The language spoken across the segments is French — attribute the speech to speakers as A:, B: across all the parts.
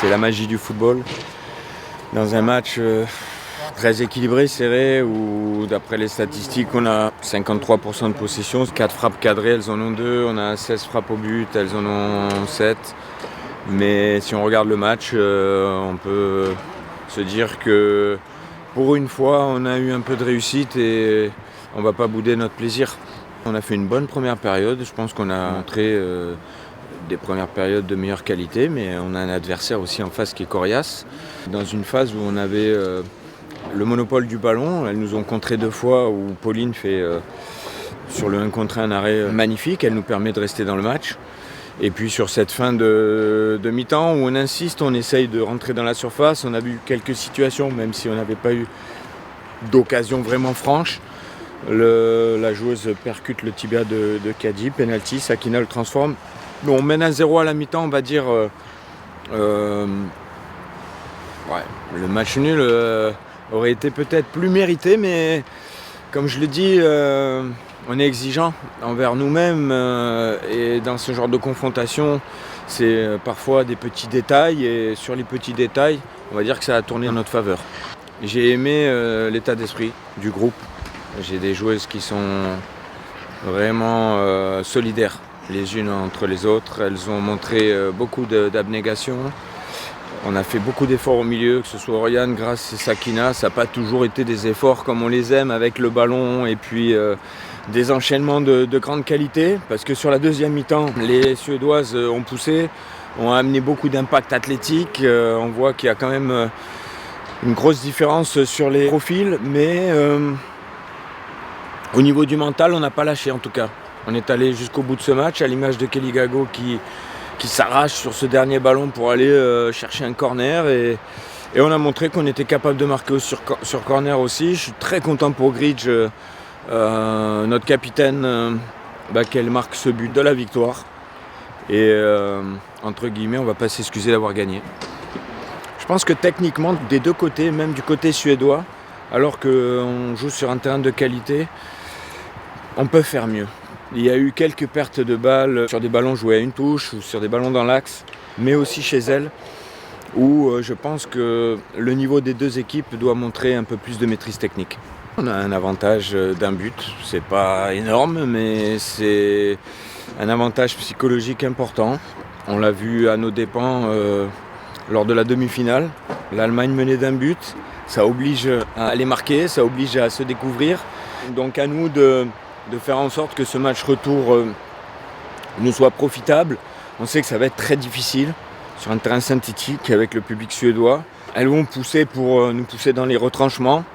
A: C'est la magie du football. Dans un match très équilibré, serré, où d'après les statistiques, on a 53% de possession, 4 frappes cadrées, elles en ont 2, on a 16 frappes au but, elles en ont 7. Mais si on regarde le match, on peut se dire que pour une fois, on a eu un peu de réussite et on ne va pas bouder notre plaisir. On a fait une bonne première période, je pense qu'on a montré des premières périodes de meilleure qualité, mais on a un adversaire aussi en face qui est coriace. Dans une phase où on avait le monopole du ballon, elles nous ont contré 2 fois, où Pauline fait sur le 1 contre 1 un arrêt magnifique, elle nous permet de rester dans le match. Et puis sur cette fin de mi-temps où on insiste, on essaye de rentrer dans la surface, on a vu quelques situations, même si on n'avait pas eu d'occasion vraiment franche. La joueuse percute le tibia de Kadi, penalty, Sakina le transforme. Bon, on mène à 0 à la mi-temps, on va dire. Le match nul aurait été peut-être plus mérité, mais comme je le dis, on est exigeant envers nous-mêmes et dans ce genre de confrontation, c'est parfois des petits détails et sur les petits détails, on va dire que ça a tourné en notre faveur. J'ai aimé l'état d'esprit du groupe. J'ai des joueuses qui sont vraiment solidaires les unes entre les autres. Elles ont montré beaucoup d'abnégation. On a fait beaucoup d'efforts au milieu, que ce soit Oriane, Grace et Sakina. Ça n'a pas toujours été des efforts comme on les aime avec le ballon et puis des enchaînements de grande qualité. Parce que sur la deuxième mi-temps, les Suédoises ont poussé, ont amené beaucoup d'impact athlétique. On voit qu'il y a quand même une grosse différence sur les profils. Mais au niveau du mental, on n'a pas lâché en tout cas. On est allé jusqu'au bout de ce match, à l'image de Kelly Gago qui s'arrache sur ce dernier ballon pour aller chercher un corner. Et on a montré qu'on était capable de marquer sur corner aussi. Je suis très content pour Gridge, notre capitaine, qu'elle marque ce but de la victoire. Et entre guillemets, on ne va pas s'excuser d'avoir gagné. Je pense que techniquement, des deux côtés, même du côté suédois, alors qu'on joue sur un terrain de qualité, on peut faire mieux. Il y a eu quelques pertes de balles sur des ballons joués à une touche ou sur des ballons dans l'axe, mais aussi chez elles, où je pense que le niveau des deux équipes doit montrer un peu plus de maîtrise technique. On a un avantage d'un but, c'est pas énorme, mais c'est un avantage psychologique important. On l'a vu à nos dépens lors de la demi-finale. L'Allemagne menait d'un but, ça oblige à aller marquer, ça oblige à se découvrir. Donc à nous de faire en sorte que ce match retour nous soit profitable. On sait que ça va être très difficile sur un terrain synthétique avec le public suédois. Elles vont pousser pour nous pousser dans les retranchements,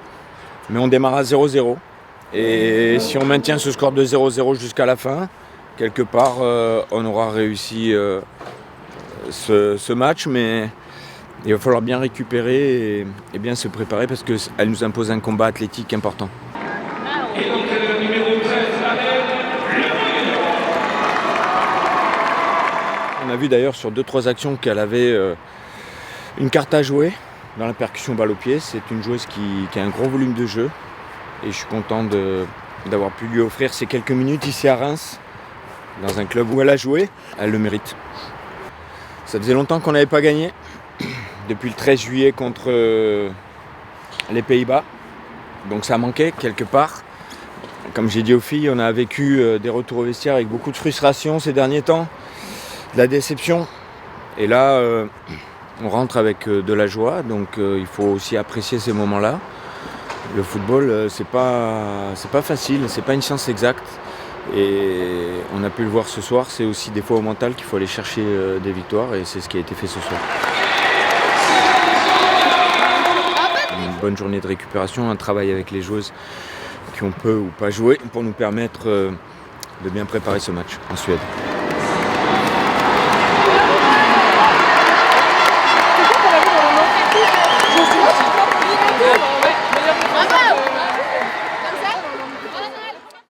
A: mais on démarre à 0-0. Et si on maintient ce score de 0-0 jusqu'à la fin, quelque part, on aura réussi ce match, mais il va falloir bien récupérer et bien se préparer parce qu'elle nous impose un combat athlétique important. On a vu d'ailleurs sur 2-3 actions qu'elle avait une carte à jouer dans la percussion balle au pied. C'est une joueuse qui a un gros volume de jeu et je suis content d'avoir pu lui offrir ces quelques minutes ici à Reims, dans un club où elle a joué. Elle le mérite. Ça faisait longtemps qu'on n'avait pas gagné, depuis le 13 juillet contre les Pays-Bas, donc ça manquait quelque part. Comme j'ai dit aux filles, on a vécu des retours au vestiaire avec beaucoup de frustration ces derniers temps, de la déception. Et là, on rentre avec de la joie, donc il faut aussi apprécier ces moments-là. Le football, c'est pas facile, c'est pas une science exacte. Et on a pu le voir ce soir, c'est aussi des fois au mental qu'il faut aller chercher des victoires et c'est ce qui a été fait ce soir. Une bonne journée de récupération, un travail avec les joueuses qui ont peu ou pas joué pour nous permettre de bien préparer ce match en Suède.